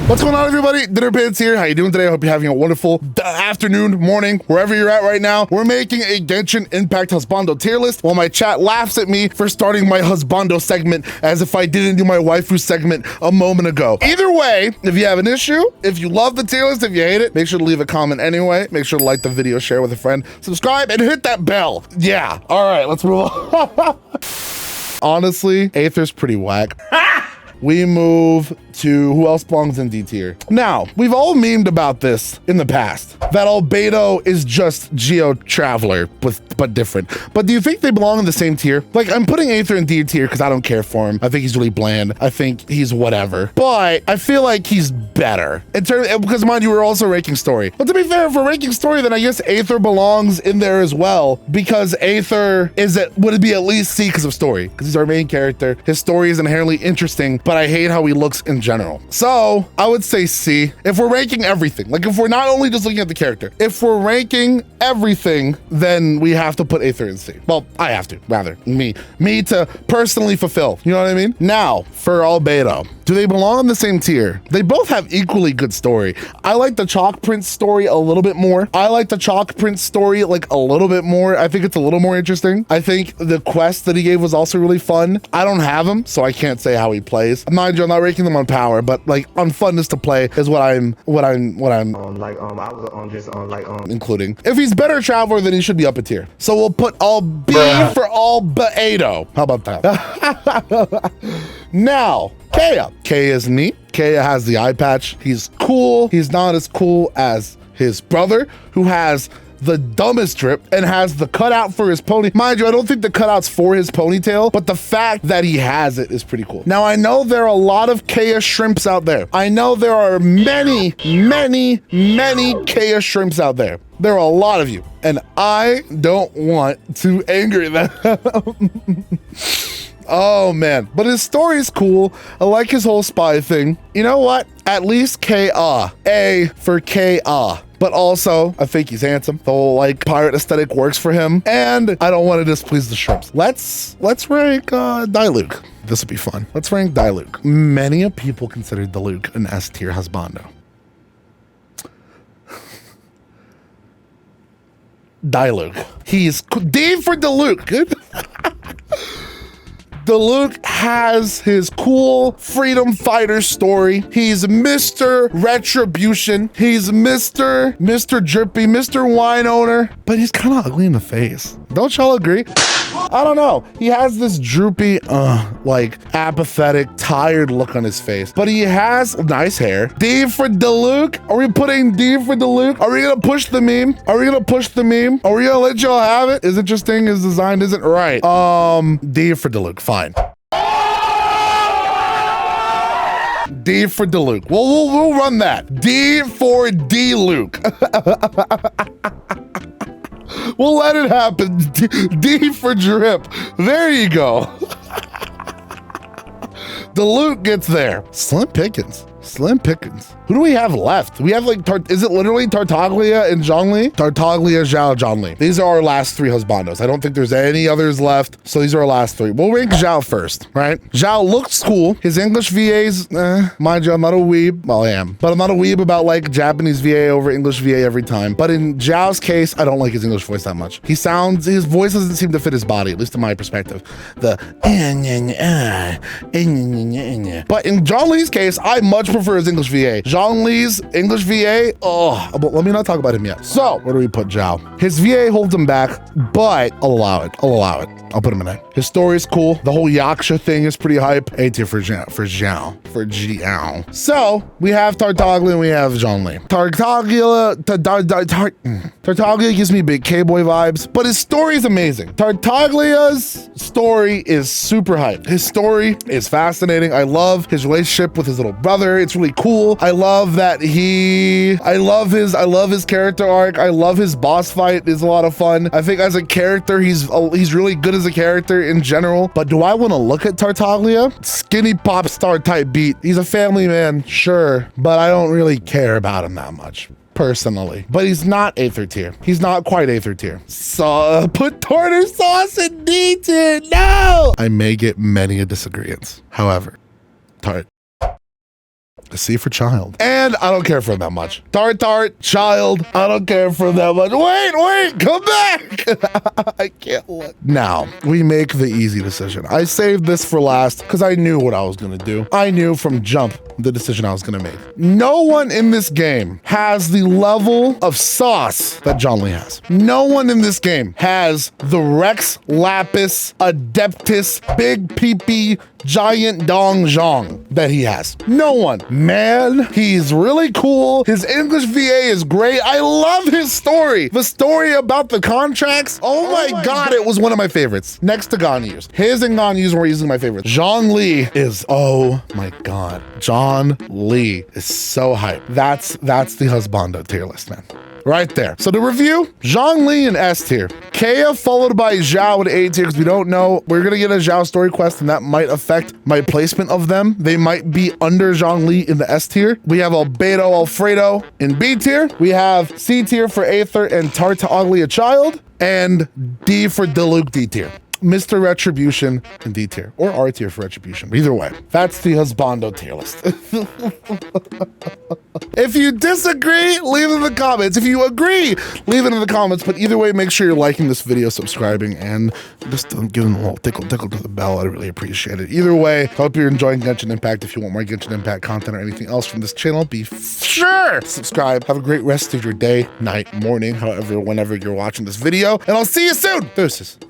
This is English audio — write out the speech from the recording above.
What's going on, everybody? Dinner Pants here. How you doing today? I hope you're having a wonderful afternoon, morning, wherever you're at right now. We're making a Genshin Impact Husbando tier list while my chat laughs at me for starting my Husbando segment as if I didn't do my waifu segment a moment ago. Either way, if you have an issue, if you love the tier list, if you hate it, make sure to leave a comment anyway. Make sure to like the video, share with a friend, subscribe, and hit that bell. Yeah. All right, let's move on. Honestly, Aether's pretty whack. We move to who else belongs in D tier. Now, we've all memed about this in the past, that Albedo is just Geo Traveler, but different. But do you think they belong in the same tier? Like, I'm putting Aether in D tier because I don't care for him. I think he's really bland. I think he's whatever. But I feel like he's better. In terms, because mind you, we're also ranking story. But to be fair, if we're ranking story, then I guess Aether belongs in there as well, because Aether would be at least C because of story, because he's our main character. His story is inherently interesting, but I hate how he looks in general. So I would say C. If we're ranking everything, like if we're not only just looking at the character, if we're ranking everything, then we have to put Aether in C. Well, I have to, rather, me to personally fulfill, you know what I mean? Now, for Albedo, do they belong in the same tier? They both have equally good story. I like the Chalk Prince story a little bit more. I like the Chalk Prince story like a little bit more. I think it's a little more interesting. I think the quest that he gave was also really fun. I don't have him, so I can't say how he plays. Mind you, I'm not ranking them on power, but like on funness to play is what I'm including. If he's better traveler, then he should be up a tier. So we'll put all B for Albedo. How about that? Now, Kea. Kea is neat. Kea has the eye patch. He's cool. He's not as cool as his brother, who has the dumbest drip and has the cutout for his pony. Mind you, I don't think the cutout's for his ponytail, but the fact that he has it is pretty cool. Now, I know there are a lot of Kea shrimps out there. I know there are many Kea shrimps out there. There are a lot of you, and I don't want to anger them. Oh man, but his story is cool. I like his whole spy thing. You know what? At least K.A. A for K.A. But also, I think he's handsome. The whole like pirate aesthetic works for him, and I don't want to displease the shrimps. Let's rank Diluc. This will be fun. Let's rank Diluc. Many of people considered Diluc an S tier husbando. Diluc. He's D for Diluc. Good. Diluc has his cool freedom fighter story. He's Mr. Retribution. He's Mr. Drippy, Mr. Wine Owner, but he's kind of ugly in the face. Don't y'all agree? I don't know. He has this droopy, like apathetic, tired look on his face, but he has nice hair. D for Diluc. Are we putting D for Diluc? Are we gonna push the meme? Are we gonna push the meme? Are we gonna let y'all have it? Is interesting. His design isn't right. D for Diluc. Fine. D for Diluc. We'll run that. D for D-Luke. We'll let it happen. D for Drip. There you go. Diluc gets there. Slim pickings. Slim pickings. Who do we have left? We have like, is it literally Tartaglia and Zhongli? Tartaglia, Zhao, Zhongli. These are our last three husbandos. I don't think there's any others left. So these are our last three. We'll rank Zhao first, right? Zhao looks cool. His English VAs, mind you, I'm not a weeb. Well, I am, but I'm not a weeb about like Japanese VA over English VA every time. But in Zhao's case, I don't like his English voice that much. His voice doesn't seem to fit his body, at least in my perspective. But in Zhongli's case, I much prefer his English VA. Zhongli's English VA, but let me not talk about him yet. So, where do we put Zhao? His VA holds him back, but I'll allow it. I'll put him in there. His story is cool. The whole Yaksha thing is pretty hype. A tier for Zhao. So, we have Tartaglia and we have Zhongli. Tartaglia gives me big K-boy vibes, but his story is amazing. Tartaglia's story is super hype. His story is fascinating. I love his relationship with his little brother. It's really cool. I love that I love his character arc. I love his boss fight. It's a lot of fun. I think as a character, he's really good as a character in general. But do I want to look at Tartaglia? Skinny pop star type beat. He's a family man, sure, but I don't really care about him that much. personally, but he's not Aether tier. He's not quite Aether tier. So put tartar sauce in D tier. No! I may get many a disagreements. However, tart. A C for child. And I don't care for him that much. Tart, child, I don't care for him that much. Wait, come back. I can't look. Now, we make the easy decision. I saved this for last because I knew what I was gonna do. I knew from jump the decision I was gonna make. No one in this game has the level of sauce that Zhong Li has. No one in this game has the Rex Lapis Adeptus Big Peepee Giant Dong Zhong that he has. No one. Man, he's really cool. His English VA is great. I love his story. The story about the contracts. Oh my God, it was one of my favorites. Next to Ganyu's. His and Ganyu's were easily my favorites. Zhong Li is, oh my God. Zhong Li is so hype. That's the Husbando tier list, man. Right there. So to review, Zhong Li in S tier. Kea followed by Zhao in A tier because we don't know. We're gonna get a Zhao story quest and that might affect my placement of them. They might be under Zhong Li in the S tier. We have Albedo Alfredo in B tier. We have C tier for Aether and Tarta Ugly a Child. And D for Diluc D tier. Mr. Retribution in D tier or R tier for Retribution. Either way, that's the Husbando tier list. If you disagree, leave it in the comments. If you agree, leave it in the comments. But either way, make sure you're liking this video, subscribing, and just giving a little tickle to the bell. I'd really appreciate it. Either way, hope you're enjoying Genshin Impact. If you want more Genshin Impact content or anything else from this channel, be sure to subscribe. Have a great rest of your day, night, morning, however, whenever you're watching this video. And I'll see you soon. Deuces.